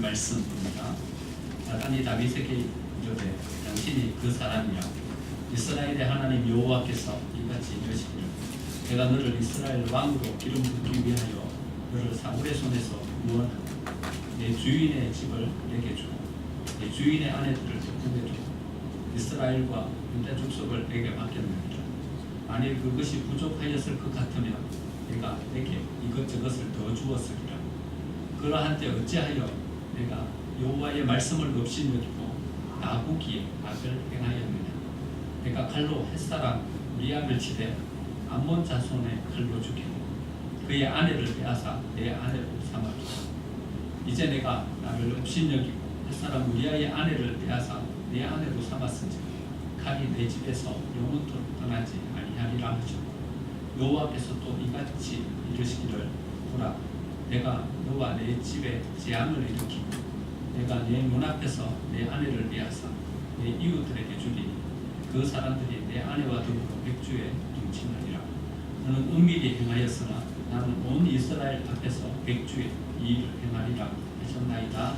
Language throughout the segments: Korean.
말씀입니다. 나단이 다윗에게 이르되 당신이 그 사람이라. 이스라엘의 하나님 여호와께서 이같이 이르시기를 내가 너를 이스라엘 왕으로 기름 붓기 위하여 너를 사울의 손에서 구원하고 내 주인의 집을 내게 주고 내 주인의 아내들을 내게 주고 이스라엘과 유다 족속을 내게 맡겼느니라. 만일 그것이 부족하였을 것 같으면 내가 내게 이것저것을 더 주었으리라. 그러한 때 어찌하여 내가 여호와의 말씀을 없이 여기고 나보기에 악을 행하였느냐. 내가 칼로 햇사람 우리압을 치되 암몬 자손의 칼로 죽이고 그의 아내를 빼앗아 내 아내로 삼았도다. 이제 내가 나를 업신여기고 햇사람 우리아의 아내를 빼앗아 내 아내로 삼았은지 칼이 내 집에서 영원토록 떠나지 아니하리라 하셨고 여호와께서 또 이같이 이르시기를 보라 내가 너와 내 집에 재앙을 일으키고 내가 내 눈앞에서 내 아내를 빼앗아 내 이웃들에게 주리니 그 사람들이 내 아내와 더불어 백주에 동침하리라. 너는 은밀히 행하였으나 나는 온 이스라엘 앞에서 백주에 이 일을 행하리라 하셨나이다.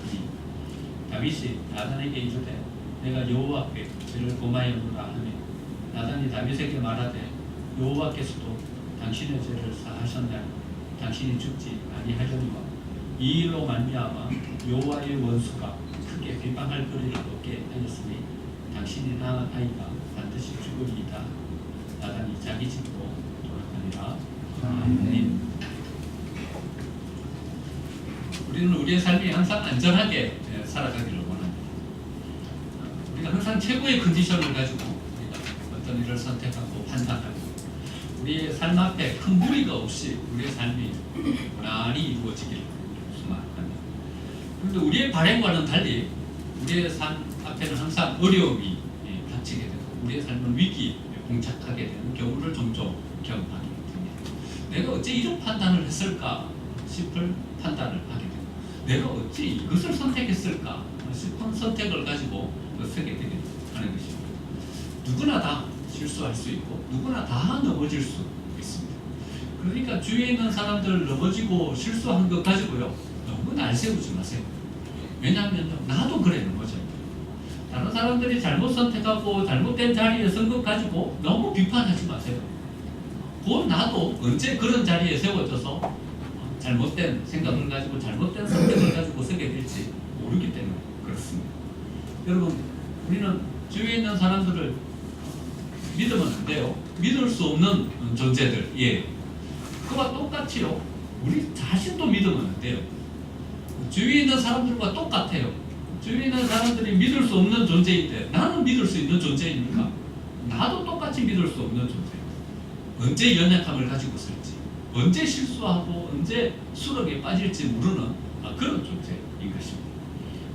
다윗이 나단에게 이르되 내가 여호와께 죄를 범하였노라 하며 나단이 다윗에게 말하되 여호와께서도 당신의 죄를 사하셨나니 당신이 죽지 아니하려니와 이 일로 말미암아 여호와의 원수가 크게 비방할 거리를 얻게 하였으니 당신이 낳은 아이가 반드시 죽으리이다. 나단이 자기 집으로 돌아가니라. 아멘. 우리는 우리의 삶이 항상 안전하게 살아가기를 원합니다. 우리가 항상 최고의 컨디션을 가지고 우리가 어떤 일을 선택하고 판단하고 우리의 삶 앞에 큰 무리가 없이 우리의 삶이 무난히 이루어지기를 소망합니다. 그런데 우리의 발행과는 달리 우리의 삶 앞에는 항상 어려움이 닥치게 되고 우리의 삶은 위기에 봉착하게 되는 경우를 종종 경험하게 됩니다. 내가 어찌 이런 판단을 했을까 싶을 판단을 하게 되고 내가 어찌 이것을 선택했을까 싶은 선택을 가지고 서게 되게 하는 것입니다. 누구나 다 실수할 수 있고 누구나 다 넘어질 수 있습니다. 그러니까 주위에 있는 사람들 넘어지고 실수한 것 가지고요 너무 날 세우지 마세요. 왜냐하면 나도 그래 넘어져요. 다른 사람들이 잘못 선택하고 잘못된 자리에 선 것 가지고 너무 비판하지 마세요. 곧 나도 언제 그런 자리에 세워져서 잘못된 생각을 가지고 잘못된 선택을 가지고 서게 될지 모르기 때문에 그렇습니다. 여러분 우리는 주위에 있는 사람들을 믿으면 안 돼요. 믿을 수 없는 존재들이에요. 그와 똑같이요 우리 자신도 믿으면 안 돼요. 주위에 있는 사람들과 똑같아요. 주위에 있는 사람들이 믿을 수 없는 존재인데 나는 믿을 수 있는 존재입니까? 나도 똑같이 믿을 수 없는 존재예요. 언제 연약함을 가지고 설지 언제 실수하고 언제 수렁에 빠질지 모르는 그런 존재인 것입니다.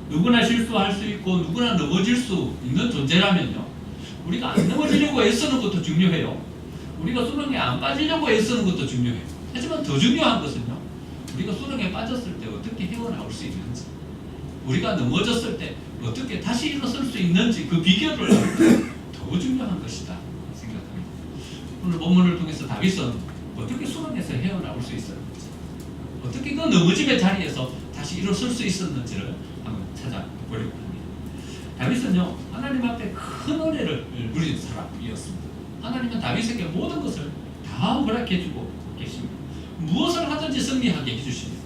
누구나 실수할 수 있고 누구나 넘어질 수 있는 존재라면요 우리가 안 넘어지려고 애쓰는 것도 중요해요. 우리가 수렁에 안 빠지려고 애쓰는 것도 중요해요. 하지만 더 중요한 것은요 우리가 수렁에 빠졌을 때 어떻게 헤어나올 수 있는지 우리가 넘어졌을 때 어떻게 다시 일어설 수 있는지 그 비결을 더 중요한 것이다 생각합니다. 오늘 본문을 통해서 다윗은 어떻게 수렁에서 헤어나올 수 있었는지 어떻게 그 넘어짐의 자리에서 다시 일어설 수 있었는지를 한번 찾아보려고 합니다. 다윗은요 하나님 앞에 큰 은혜를 누린 사람이었습니다. 하나님은 다윗에게 모든 것을 다 허락해주고 계십니다. 무엇을 하든지 승리하게 해주십니다.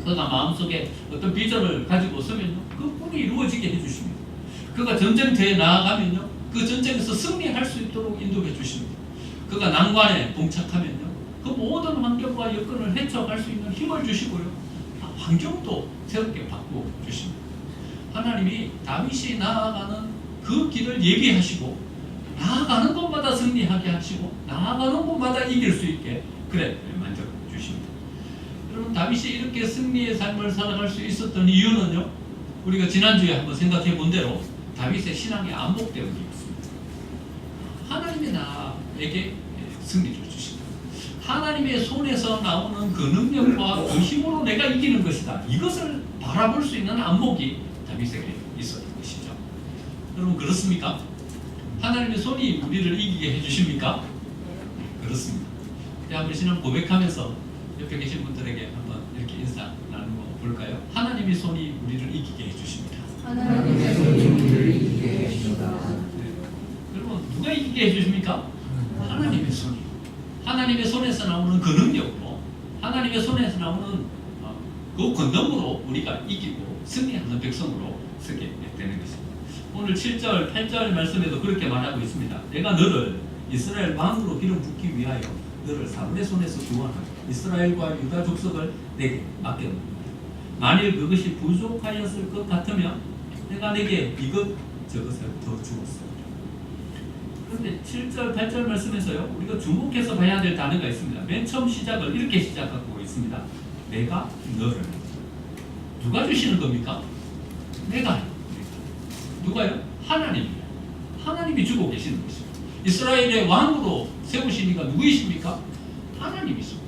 그가 마음속에 어떤 비전을 가지고 서면요 그 꿈이 이루어지게 해주십니다. 그가 전쟁터에 나아가면요 그 전쟁에서 승리할 수 있도록 인도해 주십니다. 그가 난관에 봉착하면요 그 모든 환경과 여건을 헤쳐갈 수 있는 힘을 주시고요 환경도 새롭게 바꾸어 주십니다. 하나님이 다윗이 나아가는 그 길을 예비하시고 나아가는 곳마다 승리하게 하시고 나아가는 곳마다 이길 수 있게 그래 만들어 주십니다. 여러분 다윗이 이렇게 승리의 삶을 살아갈 수 있었던 이유는요 우리가 지난주에 한번 생각해 본 대로 다윗의 신앙의 안목 때문이었습니다. 하나님이 나에게 승리를 주십니다. 하나님의 손에서 나오는 그 능력과 그 힘으로 내가 이기는 것이다. 이것을 바라볼 수 있는 안목이 다윗에게 있었던 것이죠. 여러분 그렇습니까? 하나님의 손이 우리를 이기게 해주십니까? 그렇습니다. 그때 한번 신앙 고백하면서 옆에 계신 분들에게 한번 이렇게 인사 나누어 볼까요? 하나님의 손이 우리를 이기게 해주십니다. 하나님의 손이 우리를 이기게 해주십니다. 네. 여러분 누가 이기게 해주십니까? 하나님의 손이. 하나님의 손에서 나오는 그 능력으로, 하나님의 손에서 나오는 그 권능으로 우리가 이기고 승리하는 백성으로 서게 되는 것입니다. 오늘 7절, 8절 말씀에도 그렇게 말하고 있습니다. 내가 너를 이스라엘 왕으로 기름 붓기 위하여 너를 사울의 손에서 구원하고 이스라엘과 유다 족속을 내게 맡겼노라. 만일 그것이 부족하였을 것 같으면 내가 내게 이것 저것을 더 주었어. 그런데 7절, 8절 말씀에서요, 우리가 주목해서 봐야 될 단어가 있습니다. 맨 처음 시작을 이렇게 시작하고 있습니다. 내가 너를. 누가 주시는 겁니까? 내가. 누가요? 하나님이에요. 하나님이 주고 계시는 것입니다. 이스라엘의 왕으로 세우시니까 누구이십니까? 하나님이십니다.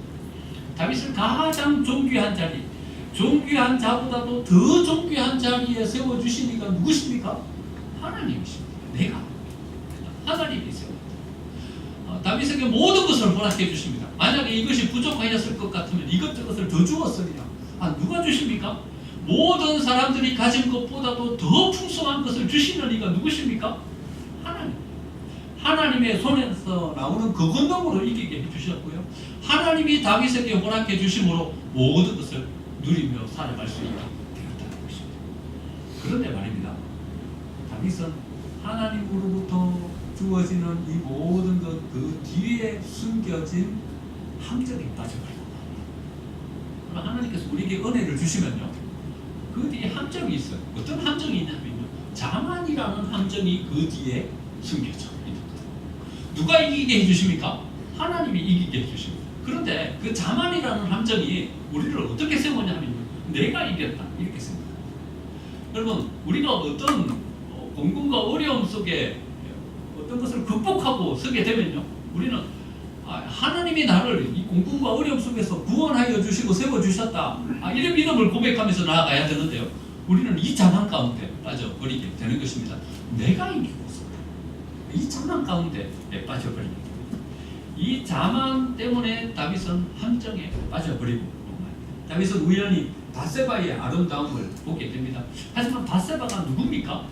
다윗을 가장 존귀한 자리, 존귀한 자보다도 더 존귀한 자리에 세워주시니까 누구십니까? 하나님이십니다. 내가. 하나님이 세웁니다. 다윗에게 모든 것을 허락해 주십니다. 만약에 이것이 부족하였을 것 같으면 이것저것을 더 주었으리라. 누가 주십니까? 모든 사람들이 가진 것보다도 더 풍성한 것을 주시는 이가 누구십니까? 하나님. 하나님의 손에서 나오는 그 권능으로 이기게 해주셨고요. 하나님이 다윗에게 허락해 주심으로 모든 것을 누리며 살아갈 수 있게 되었다는 것입니다. 그런데 말입니다. 다윗은 하나님으로부터 주어지는 이 모든 것 그 뒤에 숨겨진 함정에 빠져버리고, 하나님께서 우리에게 은혜를 주시면요, 그 뒤에 함정이 있어요. 어떤 함정이 있냐면요, 자만이라는 함정이 그 뒤에 숨겨져 있는 거예요. 누가 이기게 해주십니까? 하나님이 이기게 해주십니다. 그런데 그 자만이라는 함정이 우리를 어떻게 세우냐면요, 내가 이겼다 이렇게 세웁니다. 여러분, 우리가 어떤 공공과 어려움 속에 어떤 것을 극복하고 서게 되면요, 우리는 하나님이 나를 이 공공과 어려움 속에서 구원하여 주시고 세워주셨다, 이런 믿음을 고백하면서 나아가야 되는데요, 우리는 이 자만 가운데 빠져버리게 되는 것입니다. 내가 이기고서 이 자만 가운데 빠져버리게 됩니다. 이 자만 때문에 다윗은 함정에 빠져버리고 말입니다. 다윗은 우연히 바세바의 아름다움을 보게 됩니다. 하지만 바세바가 누굽니까?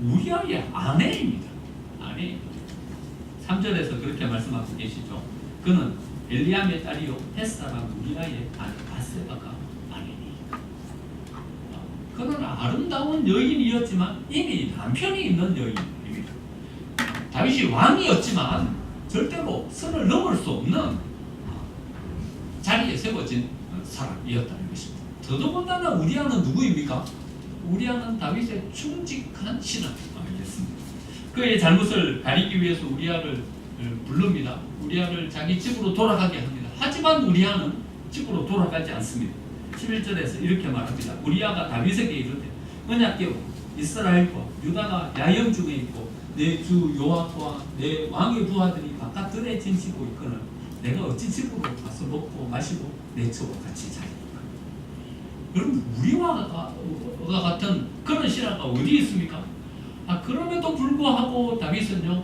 우리아의 아내입니다. 아내. 3절에서 그렇게 말씀하고 계시죠. 그는 엘리암의 딸이요 햇사람 우리아의 아내 바세바가 아내니까. 그는 아름다운 여인이었지만 이미 남편이 있는 여인입니다. 다윗이 왕이었지만 절대로 선을 넘을 수 없는 자리에 세워진 사람이었다는 것입니다. 더더군다나 우리아는 누구입니까? 우리아는 다윗의 충직한 신하였습니다. 그의 잘못을 가리기 위해서 우리아를 부릅니다. 우리아를 자기 집으로 돌아가게 합니다. 하지만 우리아는 집으로 돌아가지 않습니다. 11절에서 이렇게 말합니다. 우리아가 다윗에게 이르되 언약궤와 이스라엘과 유다가 야영 중에 있고 내 주 요압과 내 왕의 부하들이 바깥들에 진치고 있거늘 내가 어찌 집으로 가서 먹고 마시고 내 처와 같이 자리니까. 여러분, 우리와 같은 그런 신하가 어디 있습니까? 그럼에도 불구하고 다윗은요,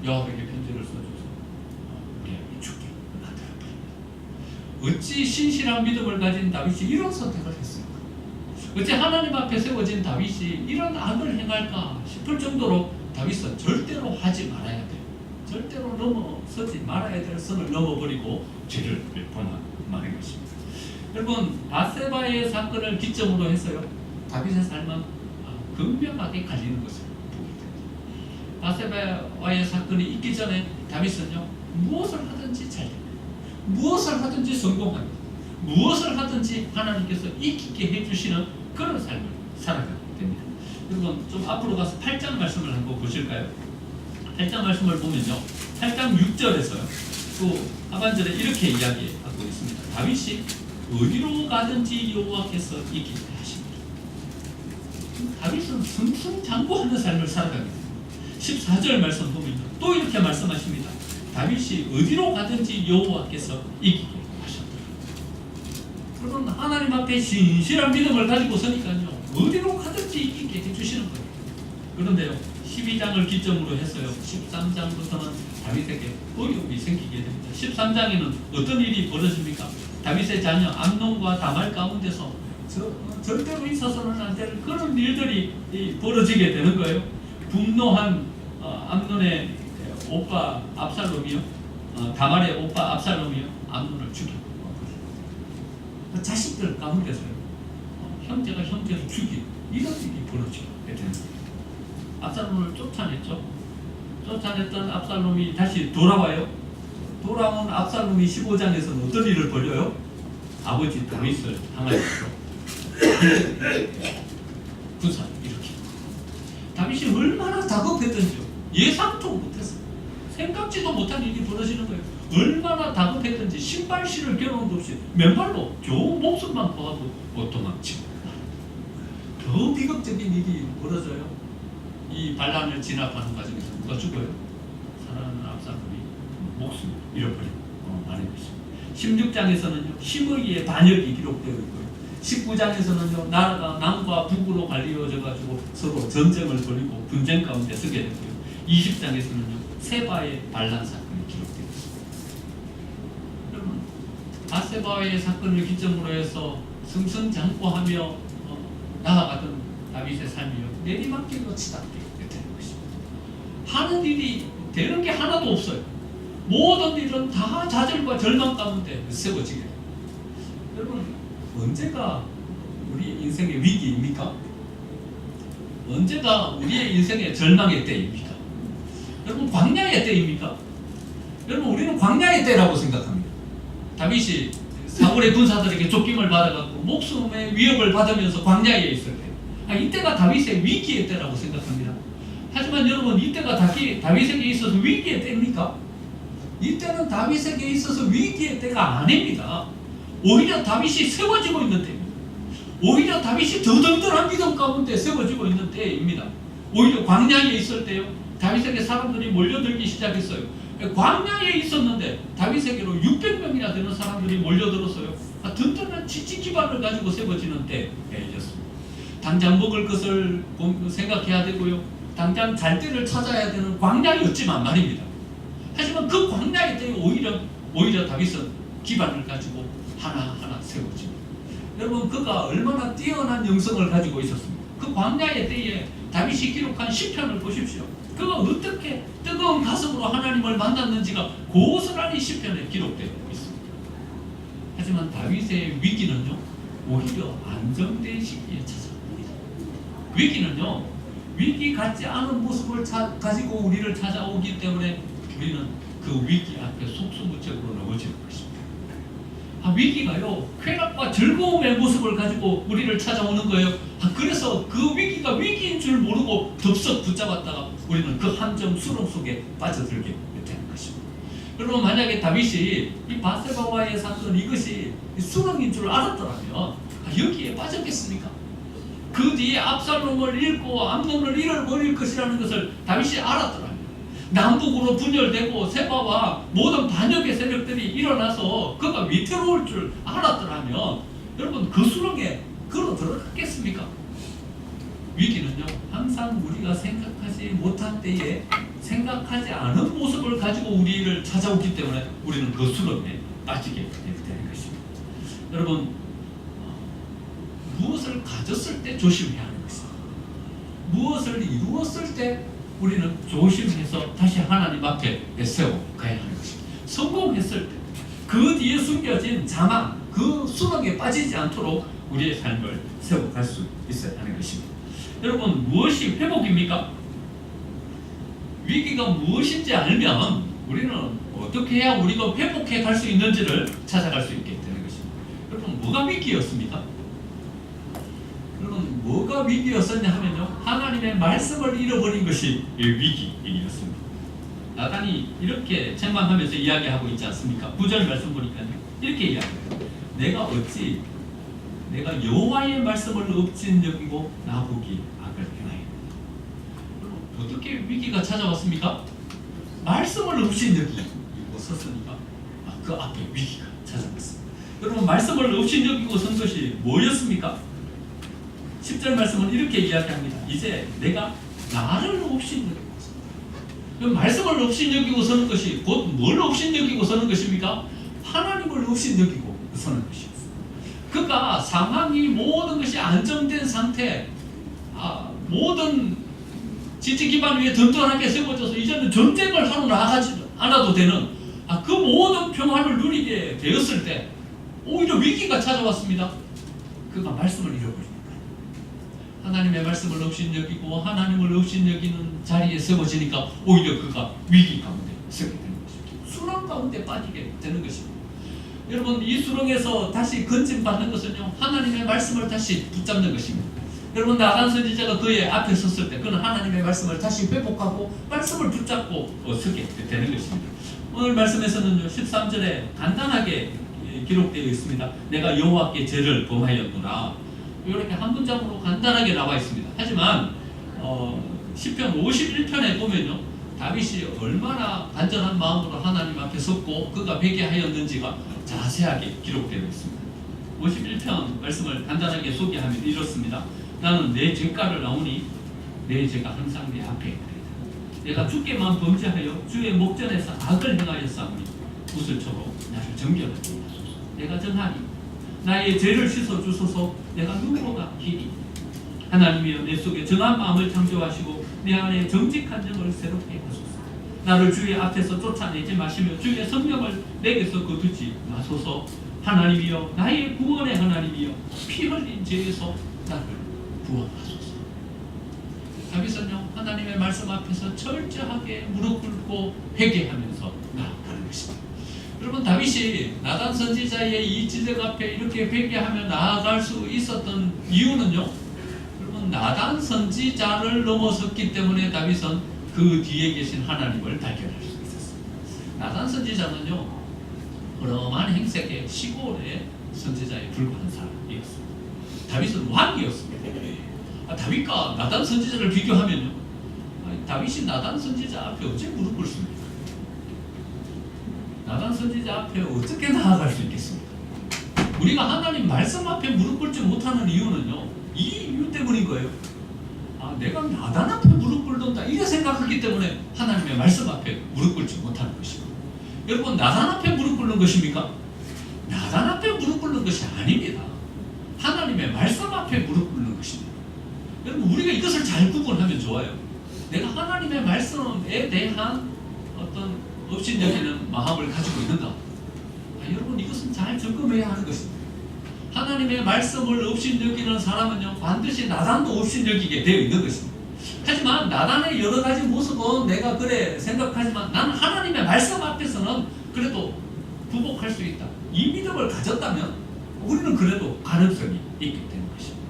요압에게 편지를 써줘서 우리에게 죽게 만들어버립니다. 어찌 신실한 믿음을 가진 다윗이 이런 선택을 했습니까? 어찌 하나님 앞에 세워진 다윗이 이런 악을 행할까 싶을 정도로 다윗은 절대로 하지 말아야 돼요. 절대로 넘어서지 말아야 될 선을 넘어버리고 죄를 범한 것입니다. 여러분, 바세바의 사건을 기점으로 해서요, 다윗의 삶은 극명하게 갈리는 것을 보게 됩니다. 바세바와의 사건이 있기 전에 다윗은요, 무엇을 하든지 잘 됩니다. 무엇을 하든지 성공합니다. 무엇을 하든지 하나님께서 이기게 해주시는 그런 삶을 살아가게 됩니다. 여러분, 좀 앞으로 가서 8장 말씀을 한번 보실까요? 8장 말씀을 보면요, 8장 6절에서요, 또 하반절에 이렇게 이야기하고 있습니다. 다윗이 어디로 가든지 여호와께서 이기게 하십니다. 다윗은 승승장구하는 삶을 살아가게 됩니다. 14절 말씀 보면 또 이렇게 말씀하십니다. 다윗이 어디로 가든지 여호와께서 이기게 하셨다. 그럼 하나님 앞에 신실한 믿음을 가지고 서니까요, 어디로 가든지 이기게 해주시는 거예요. 그런데요, 12장을 기점으로 해서요, 13장부터는 다윗에게 어려움이 생기게 됩니다. 13장에는 어떤 일이 벌어집니까? 다윗의 자녀 암논과 다말 가운데서 절대로 있어서는 안 될 그런 일들이 벌어지게 되는 거예요. 분노한 암논의 오빠 압살롬이요, 다말의 오빠 압살롬이요, 암논을 죽이고 그 자식들 가운데서요, 형제가 형제를 죽이고 이런 일이 벌어지게 되는 거예요. 압살롬을 쫓아냈죠. 쫓아냈던 압살롬이 다시 돌아와요. 돌아온 압살롬이 15장에서는 어떤 일을 벌여요? 아버지 다윗을 향하여서 군사를 일으키고, 다윗이 얼마나 다급했던지요, 예상도 못했어요. 생각지도 못한 일이 벌어지는 거예요. 얼마나 다급했던지 신발실을 겨누은 것 없이 맨발로 좋은 목숨만 보아도 못 도망치고, 더 비극적인 일이 벌어져요. 이 반란을 진압하는 과정에서 누가 죽어요? 사랑하는 압살롬이 목숨을 잃어버리고 마는 것입니다. 16장에서는요, 시므리의 반역이 기록되어 있고요, 19장에서는요, 나라가 남과 북으로 갈리어져 가지고 서로 전쟁을 벌이고 분쟁 가운데 서게 되고요, 20장에서는요, 세바의 반란 사건이 기록되어 있습니다. 여러분, 바세바의 사건을 기점으로 해서 승승장구하며 나아가던 다윗의 삶이요, 내리막길로 치닫게 되는 것입니다. 하는 일이 되는 게 하나도 없어요. 모든 일은 다 좌절과 절망 가운데 세워지게 됩니다. 여러분, 언제가 우리 인생의 위기입니까? 언제가 우리의 인생의 절망의 때입니까? 여러분, 광야의 때입니까? 여러분, 우리는 광야의 때라고 생각합니다. 다윗이 사울의 군사들에게 쫓김을 받아갖고 목숨의 위협을 받으면서 광야에 있을 때, 이때가 다윗의 위기의 때라고 생각합니다. 하지만 여러분, 이때가 다윗에게 있어서 위기의 때입니까? 이때는 다윗에게 있어서 위기의 때가 아닙니다. 오히려 다윗이 세워지고 있는 때입니다. 오히려 다윗이 더 든든한 믿음 가운데 세워지고 있는 때입니다. 오히려 광야에 있을 때요, 다윗에게 사람들이 몰려들기 시작했어요. 광야에 있었는데 다윗에게로 600명이나 되는 사람들이 몰려들었어요. 든든한 지지 기반을 가지고 세워지는 때였습니다. 당장 먹을 것을 생각해야 되고요, 당장 잘 때를 찾아야 되는 광야였지만 말입니다. 하지만 그 광야의 때에 오히려 다윗은 기반을 가지고 하나하나 세워집니다. 여러분, 그가 얼마나 뛰어난 영성을 가지고 있었습니까? 그 광야의 때에 다윗이 기록한 시편을 보십시오. 그가 어떻게 뜨거운 가슴으로 하나님을 만났는지가 고스란히 시편에 기록되어 있습니다. 하지만 다윗의 위기는요, 오히려 안정된 시기에 찾아옵니다. 위기는요, 위기 같지 않은 모습을 가지고 우리를 찾아오기 때문에 우리는 그 위기 앞에 속수무책으로 넘어지는 것입니다. 위기가요, 쾌락과 즐거움의 모습을 가지고 우리를 찾아오는 거예요. 그래서 그 위기가 위기인 줄 모르고 덥석 붙잡았다가 우리는 그 함정 수렁 속에 빠져들게 되는 것입니다. 여러분, 만약에 다윗이 이 바세바와의 사건, 이것이 수렁인 줄 알았더라면 여기에 빠졌겠습니까? 그 뒤에 압살롬을 잃고 암논을 잃어버릴 것이라는 것을 다윗이 알았더라면, 남북으로 분열되고 세바와 모든 반역의 세력들이 일어나서 그가 위태로울 줄 알았더라면, 여러분, 그 수렁에 걸어 들어갔겠습니까? 위기는요, 항상 우리가 생각하지 못한 때에 생각하지 않은 모습을 가지고 우리를 찾아오기 때문에 우리는 그 수렁에 빠지게 되는 것입니다. 여러분, 무엇을 가졌을 때 조심해야 하는 것입니다. 무엇을 이루었을 때 우리는 조심해서 다시 하나님 앞에 세워가야 하는 것입니다. 성공했을 때 그 뒤에 숨겨진 자망, 그 수렁에 빠지지 않도록 우리의 삶을 세워갈 수 있어야 하는 것입니다. 여러분, 무엇이 회복입니까? 위기가 무엇인지 알면 우리는 어떻게 해야 우리가 회복해 갈 수 있는지를 찾아갈 수 있게 되는 것입니다. 여러분, 뭐가 위기였습니까? 여러분, 뭐가 위기였었냐 하면요, 하나님의 말씀을 잃어버린 것이 위기였습니다. 나단이 이렇게 책망하면서 이야기하고 있지 않습니까? 9절 말씀 보니까요, 이렇게 이야기해요. 내가 여호와의 말씀을 업신여기고 나보기 악을 행하였다. 어떻게 위기가 찾아왔습니까? 말씀을 업신여기고 섰으니까 그 앞에 위기가 찾아왔습니다. 여러분, 말씀을 업신여기고 선 것이 뭐였습니까? 10절 말씀은 이렇게 이야기합니다. 이제 내가 나를 업신여기고 말씀을 업신여기고 서는 것이 곧 뭘 업신여기고 서는 것입니까? 하나님을 업신여기고 서는 것이었어요. 그러니까 상황이 모든 것이 안정된 상태, 모든 지지 기반 위에 든든하게 세워져서 이제는 전쟁을 하러 나가지 않아도 되는 그 모든 평화를 누리게 되었을 때 오히려 위기가 찾아왔습니다. 그가 말씀을 잃어버립니다. 하나님의 말씀을 업신여기고 하나님을 업신여기는 자리에 세워지니까 오히려 그가 위기 가운데 서게 되는 것입니다. 수렁 가운데 빠지게 되는 것입니다. 여러분, 이 수렁에서 다시 건진받는 것은요, 하나님의 말씀을 다시 붙잡는 것입니다. 여러분, 나단 선지자가 그의 앞에 섰을 때 그는 하나님의 말씀을 다시 회복하고 말씀을 붙잡고 서게 되는 것입니다. 오늘 말씀에서는 13절에 간단하게 기록되어 있습니다. 내가 여호와께 죄를 범하였노라. 이렇게 한 문장으로 간단하게 나와 있습니다. 하지만 시편 51편에 보면요, 다윗이 얼마나 간절한 마음으로 하나님 앞에 섰고 그가 회개하였는지가 자세하게 기록되어 있습니다. 51편 말씀을 간단하게 소개하면 이렇습니다. 나는 내 죄가를 나오니 내 죄가 항상 내 앞에 있다. 내가 주께만 범죄하여 주의 목전에서 악을 행하였사오니 구슬초로 나를 정결하게 하소서. 내가 정하니 나의 죄를 씻어주소서. 내가 누구보다 희니 하나님이여 내 속에 정한 마음을 창조하시고 내 안에 정직한 정을 새롭게 하소서. 나를 주의 앞에서 쫓아내지 마시며 주의 성령을 내게서 거두지 마소서. 하나님이여 나의 구원의 하나님이여 피 흘린 죄에서 나를 구원하소서. 다윗은요, 하나님의 말씀 앞에서 철저하게 무릎 꿇고 회개하면서 나아가는 것입니다. 여러분, 다윗이 나단 선지자의 이 지적 앞에 이렇게 회개하며 나아갈 수 있었던 이유는요, 여러분, 나단 선지자를 넘어섰기 때문에 다윗은 그 뒤에 계신 하나님을 발견할 수 있었습니다. 나단 선지자는요, 그러한 행색의 시골의 선지자에 불과한 사람이었습니다. 다윗은 왕이었습니다. 다윗과 나단 선지자를 비교하면요, 다윗이 나단 선지자 앞에 어찌 무릎 꿇습니까? 나단 선지자 앞에 어떻게 나아갈 수 있겠습니까? 우리가 하나님 말씀 앞에 무릎 꿇지 못하는 이유는요, 이 이유 때문인 거예요. 내가 나단 앞에 무릎 꿇는다 이래 생각하기 때문에 하나님의 말씀 앞에 무릎 꿇지 못하는 것입니다. 여러분, 나단 앞에 무릎 꿇는 것입니까? 나단 앞에 무릎 꿇는 것이 아닙니다. 하나님의 말씀 앞에 무릎 꿇는 것입니다. 여러분, 우리가 이것을 잘 구분하면 좋아요. 내가 하나님의 말씀에 대한 어떤 업신여기는 마음을 가지고 있는가? 여러분, 이것은 잘 점검해야 하는 것입니다. 하나님의 말씀을 업신여기는 사람은요, 반드시 나단도 업신여기게 되어 있는 것입니다. 하지만 나단의 여러 가지 모습은 내가 그래 생각하지만 나는 하나님의 말씀 앞에서는 그래도 구복할 수 있다. 이 믿음을 가졌다면 우리는 그래도 가능성이 있게 되는 것입니다.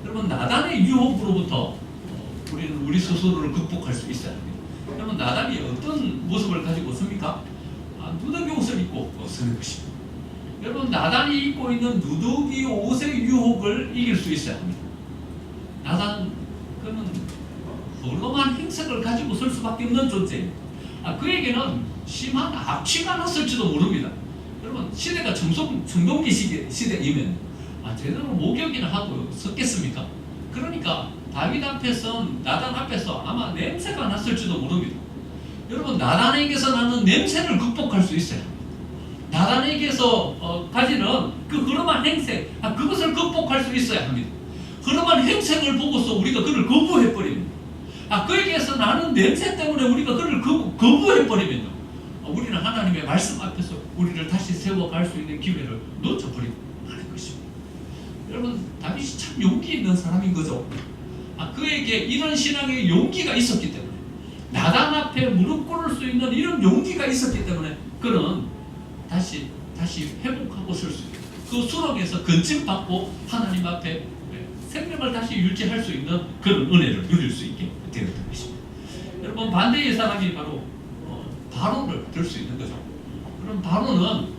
여러분, 나단의 유혹으로부터 우리는 우리 스스로를 극복할 수 있어야 합니다. 여러분, 나단이 어떤 모습을 가지고 섭니까? 누더기 옷을 입고 서는 것입니다. 여러분, 나단이 입고 있는 누더기 옷의 유혹을 이길 수 있어야 합니다. 나단, 그는 허름한 행색을 가지고 설 수밖에 없는 존재입니다. 그에게는 심한 악취가 났을지도 모릅니다. 여러분, 시대가 청동기 시대이면 제대로 목욕이나 하고 섰겠습니까? 그러니까 다윗 앞에서, 나단 앞에서 아마 냄새가 났을지도 모릅니다. 여러분, 나단에게서 나는 냄새를 극복할 수 있어요. 나단에게서 가지는 그 허름한 행색, 그것을 극복할 수 있어야 합니다. 허름한 행색을 보고서 우리가 그를 거부해버립니다. 그에게서 나는 냄새 때문에 우리가 그를 거부해버리면요, 우리는 하나님의 말씀 앞에서 우리를 다시 세워갈 수 있는 기회를 놓쳐버리고 하는 것입니다. 여러분, 다윗이 참 용기 있는 사람인 거죠. 그에게 이런 신앙의 용기가 있었기 때문에, 나단 앞에 무릎 꿇을 수 있는 이런 용기가 있었기 때문에 그는 다시 회복하고 설 수 있는, 그 수렁에서 건짐받고 하나님 앞에 생명을 다시 유지할 수 있는 그런 은혜를 누릴 수 있게 되었던 것입니다. 여러분, 반대의 사람이 바로 바로를 들 수 있는 거죠. 그럼 바로는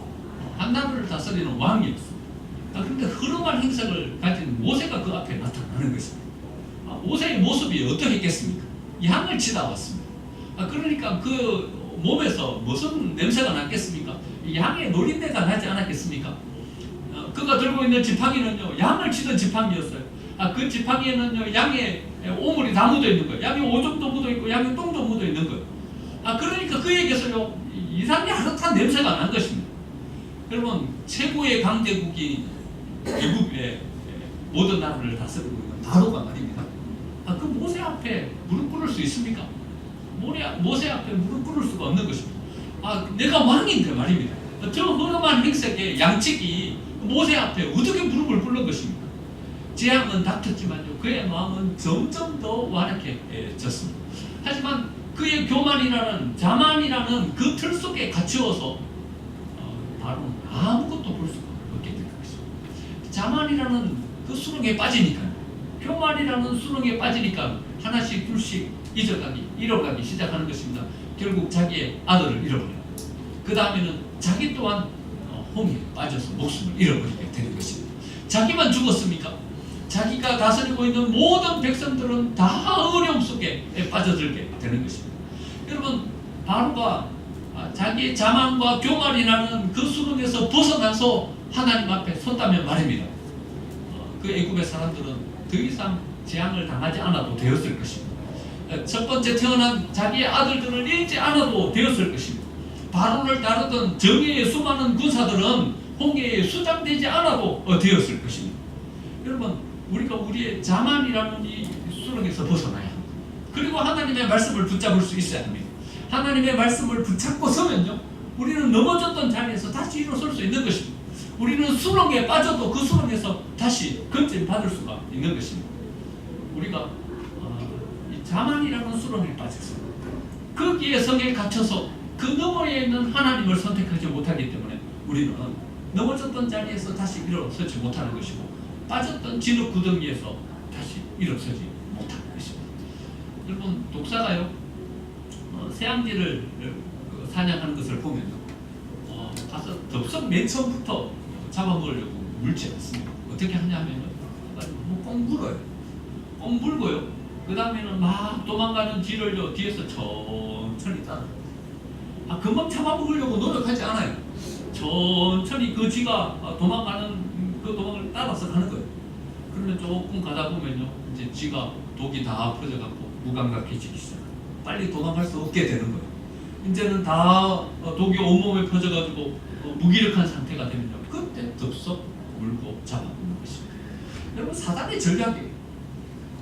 한 나라를 다스리는 왕이었습니다. 그런데 흐름한 행색을 가진 모세가 그 앞에 나타나는 것입니다. 모세의 모습이 어떠했겠습니까? 양을 치다 왔습니다. 그러니까 그 몸에서 무슨 냄새가 났겠습니까? 양의 노린내가 나지 않았겠습니까? 그가 들고 있는 지팡이는요, 양을 치던 지팡이였어요. 그 지팡이에는요, 양의 오물이 다 묻어 있는 거예요. 양이 오줌도 묻어 있고 양이 똥도 묻어 있는 거예요. 그러니까 그에게서요 이상한 냄새가 난 것입니다. 여러분 최고의 강대국이 미국의 모든 나라를 다스리고 있는 바로가 말입니다. 그 모세 앞에 무릎 꿇을 수 있습니까? 모세 앞에 무릎 꿇을 수가 없는 것입니다. 내가 왕인데 말입니다. 저 허름한 행색의 양측이 모세 앞에 어떻게 무릎을 꿇는 것입니까? 재앙은 닥쳤지만요 그의 마음은 점점 더 완악해졌습니다. 하지만 그의 교만이라는 자만이라는 그 틀 속에 갇혀서 바로 아무것도 볼 수가 없게 되는 것입니다. 자만이라는 그 수렁에 빠지니까요, 교만이라는 수렁에 빠지니까 하나씩 둘씩 잃어가기 시작하는 것입니다. 결국 자기의 아들을 잃어버려요. 그 다음에는 자기 또한 홍에 빠져서 목숨을 잃어버리게 되는 것입니다. 자기만 죽었습니까? 자기가 다스리고 있는 모든 백성들은 다 어려움 속에 빠져들게 되는 것입니다. 여러분 바로가 자기의 자만과 교만이라는 그 수렁에서 벗어나서 하나님 앞에 섰다면 말입니다. 그 애굽의 사람들은 더 이상 재앙을 당하지 않아도 되었을 것입니다. 첫 번째 태어난 자기의 아들들을 잃지 않아도 되었을 것입니다. 바로를 따르던 정예의 수많은 군사들은 홍해에 수장되지 않아도 되었을 것입니다. 여러분 우리가 우리의 자만이라는 이 수렁에서 벗어나야 합니다. 그리고 하나님의 말씀을 붙잡을 수 있어야 합니다. 하나님의 말씀을 붙잡고 서면요 우리는 넘어졌던 자리에서 다시 일어설 수 있는 것입니다. 우리는 수렁에 빠져도 그 수렁에서 다시 건짐 받을 수가 있는 것입니다. 우리가 이 자만이라는 수렁에 빠져서 거기에 성에 갇혀서 그 너머에 있는 하나님을 선택하지 못하기 때문에 우리는 넘어졌던 자리에서 다시 일어서지 못하는 것이고 빠졌던 진흙 구덩이에서 다시 일어서지 못하는 것입니다. 여러분 독사가요 새앙쥐를 사냥하는 것을 보면요 가서 덥석 맨 처음부터 잡아먹으려고 물지 않습니다. 어떻게 하냐면요 꼭 물어요. 꼭 물고요 그 다음에는 막 도망가는 쥐를요 뒤에서 천천히 따라 금방 잡아먹으려고 노력하지 않아요. 천천히 그 쥐가 도망가는 그 도망을 따라서 가는 거예요. 그러면 조금 가다 보면요 이제 쥐가 독이 다 퍼져갖고 무감각해지기 시작해요. 빨리 도망갈 수 없게 되는 거예요. 이제는 다 독이 온몸에 퍼져가지고 무기력한 상태가 되면요 그때 덥석 물고 잡아먹는 것입니다. 여러분 사단의 전략이에요.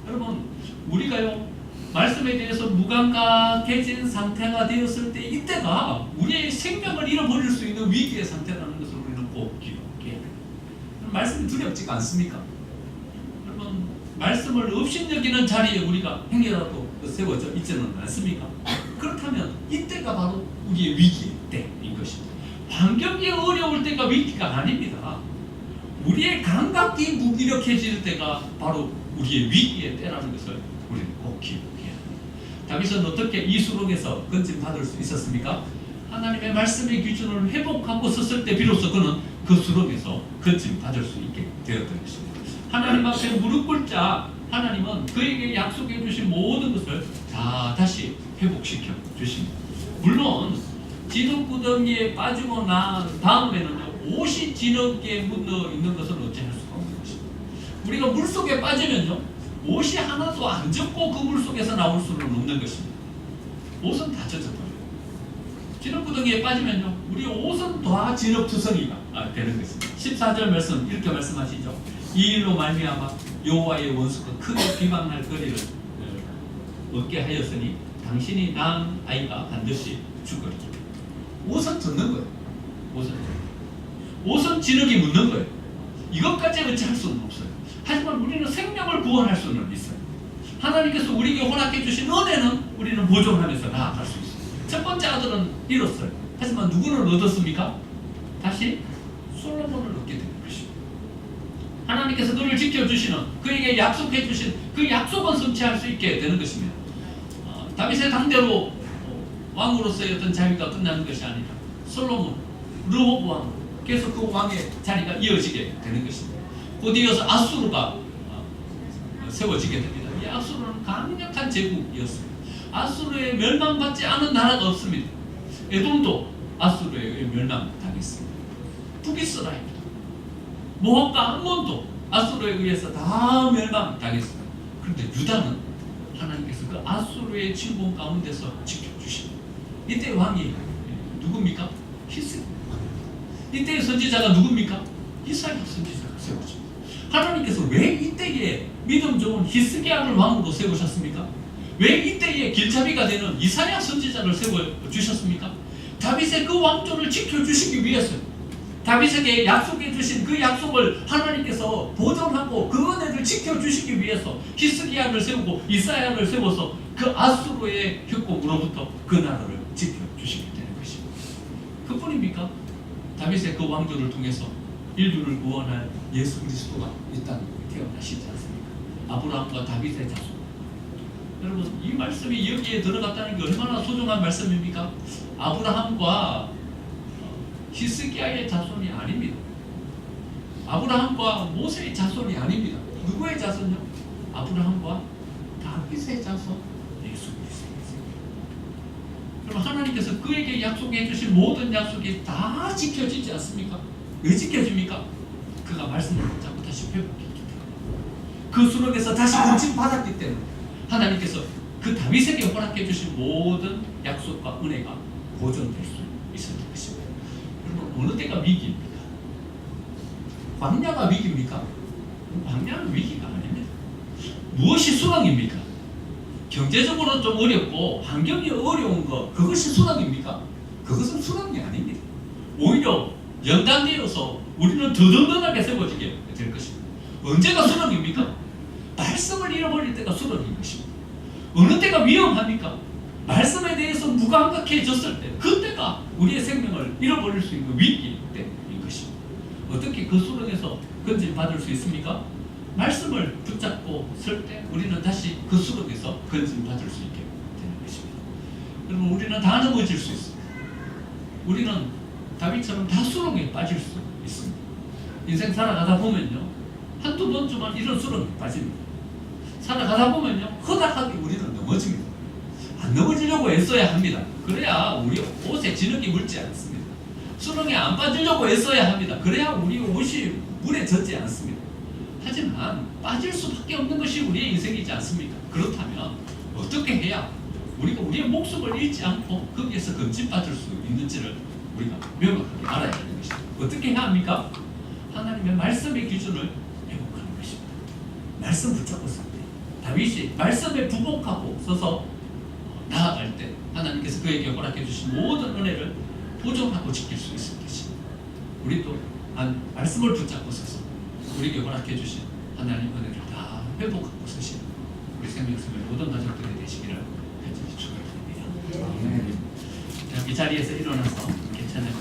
여러분 우리가요 말씀에 대해서 무감각해진 상태가 되었을 때 이때가 우리의 생명을 잃어버릴 수 있는 위기의 상태라는 것을 우리는 꼭 기억해야 돼요. 말씀이 두렵지가 않습니까? 여러분 말씀을 업신여기는 자리에 우리가 행여라도 세워져 있지는 않습니까? 그렇다면 이때가 바로 우리의 위기의 때인 것입니다. 환경이 어려울 때가 위기가 아닙니다. 우리의 감각이 무기력해질 때가 바로 우리의 위기의 때라는 것을 우리는 꼭 기억해야 합니다. 다윗은 어떻게 이 수렁에서 건짐 받을 수 있었습니까? 하나님의 말씀의 기준을 회복하고 섰을 때 비로소 그는 그 수렁에서 건짐 받을 수 있게 되었던 것입니다. 하나님 앞에 무릎 꿇자 하나님은 그에게 약속해 주신 모든 것을 다 다시 회복시켜 주십니다. 물론 진흙구덩이에 빠지고 난 다음에는 옷이 진흙에 묻어 있는 것은 어찌할 수가 없는 것입니다. 우리가 물속에 빠지면요 옷이 하나도 안 젖고 그 물속에서 나올 수는 없는 것입니다. 옷은 다 젖어버려요. 진흙구덩이에 빠지면요 우리 옷은 다 진흙투성이가 되는 것입니다. 14절 말씀 이렇게 말씀하시죠. 이 일로 말미암아 여호와의 원수가 크게 비방할 거리를 얻게 하였으니 당신이 낳은 아이가 반드시 죽으리라. 옷은 젖는 거예요. 옷은 진흙이 묻는 거예요. 이것까지 어찌할 수는 없어요. 하지만 우리는 생명을 구원할 수는 있어요. 하나님께서 우리에게 허락해 주신 은혜는 우리는 보존하면서 나아갈 수 있어요. 첫 번째 아들은 잃었어요. 하지만 누구를 얻었습니까? 다시 솔로몬을 얻게 되는 것입니다. 하나님께서 그를 지켜주시는 그에게 약속해 주신 그 약속은 성취할 수 있게 되는 것입니다. 다윗의 당대로 왕으로서의 어떤 자유가 끝나는 것이 아니라 솔로몬, 르호보암 계속 그 왕의 자리가 이어지게 되는 것입니다. 곧 이어서 아수르가 세워지게 됩니다. 이 아수르는 강력한 제국이었습니다. 아수르에 멸망받지 않은 나라가 없습니다. 에돔도 아수르에 멸망당했습니다. 북이스라엘, 모압과 암몬도 아수르에 의해서 다 멸망당했습니다. 그런데 유다는 하나님께서 그 아수르의 진공 가운데서 지켜주십니다. 이때 왕이 누굽니까? 히스기야. 이때의 선지자가 누굽니까? 이사야 선지자가 세워집니다. 하나님께서 왜 이때에 믿음 좋은 히스기야를 왕으로 세우셨습니까? 왜 이때에 길잡이가 되는 이사야 선지자를 세워주셨습니까? 다윗의 그 왕조를 지켜주시기 위해서요. 다윗에게 약속해 주신 그 약속을 하나님께서 보존하고 그 은혜를 지켜주시기 위해서 히스기야를 세우고 이사야를 세워서 그 아수르의 협공으로부터 그 나라를 지켜주시게 되는 것입니다. 그뿐입니까? 다윗의 그 왕조를 통해서 인류를 구원할 예수 그리스도가 이 땅에 태어나시지 않습니까? 아브라함과 다윗의 자손. 여러분, 이 말씀이 여기에 들어갔다는 게 얼마나 소중한 말씀입니까? 아브라함과 히스기야의 자손이 아닙니다. 아브라함과 모세의 자손이 아닙니다. 누구의 자손요? 아브라함과 다윗의 자손 예수 그리스도입니다. 그럼 하나님께서 그에게 약속해 주신 모든 약속이 다 지켜지지 않습니까? 왜 지켜집니까? 그가 말씀을 붙잡고 다시 회복했기 때문에, 그 수렁에서 다시 건진 받았기 때문에 하나님께서 그 다윗에게 허락해 주신 모든 약속과 은혜가 보존될 수 있었던 것입니다. 여러분, 어느 때가 위기입니까? 광야가 위기입니까? 광야는 위기가 아닙니다. 무엇이 수렁입니까? 경제적으로 좀 어렵고 환경이 어려운 것, 그것이 수렁입니까? 그것은 수렁이 아닙니다. 오히려 연단되어서 우리는 더 든든하게 세워지게 될 것입니다. 언제가 수렁입니까? 말씀을 잃어버릴 때가 수렁인 것입니다. 어느 때가 위험합니까? 말씀에 대해서 무감각해졌을 때, 그때가 우리의 생명을 잃어버릴 수 있는 위기 때인 것입니다. 어떻게 그 수렁에서 건진받을 수 있습니까? 말씀을 붙잡고 설 때 우리는 다시 그 수렁에서 건진받을 수 있게 되는 것입니다. 여러분, 우리는 다 넘어질 수 있습니다. 우리는 다윗처럼 다 수렁에 빠질 수 있습니다. 인생 살아가다 보면요, 한두 번쯤은 이런 수렁에 빠집니다. 살아가다 보면요, 허다하게 우리는 넘어집니다. 안 넘어지려고 애써야 합니다. 그래야 우리 옷에 진흙이 묻지 않습니다. 수렁에 안 빠지려고 애써야 합니다. 그래야 우리 옷이 물에 젖지 않습니다. 하지만 빠질 수밖에 없는 것이 우리의 인생이지 않습니까? 그렇다면 어떻게 해야 우리가 우리의 목숨을 잃지 않고 거기에서 건진받을 수 있는지를 우리가 명확하게 알아야 되는 것입니다. 어떻게 해야 합니까? 하나님의 말씀의 기준을 회복하는 것입니다. 말씀 붙잡고 설 때, 다윗이 말씀에 부복하고 서서 나아갈 때 하나님께서 그에게 허락해 주신 모든 은혜를 보존하고 지킬 수 있을 것입니다. 우리도 말씀을 붙잡고 서서 우리에게 허락해 주신 하나님 은혜를 다 회복하고 서시는 우리 생명수의 모든 가족들이 되시기를 간절히 축원드립니다. 이 자리에서 일어나서 이렇게 찬양을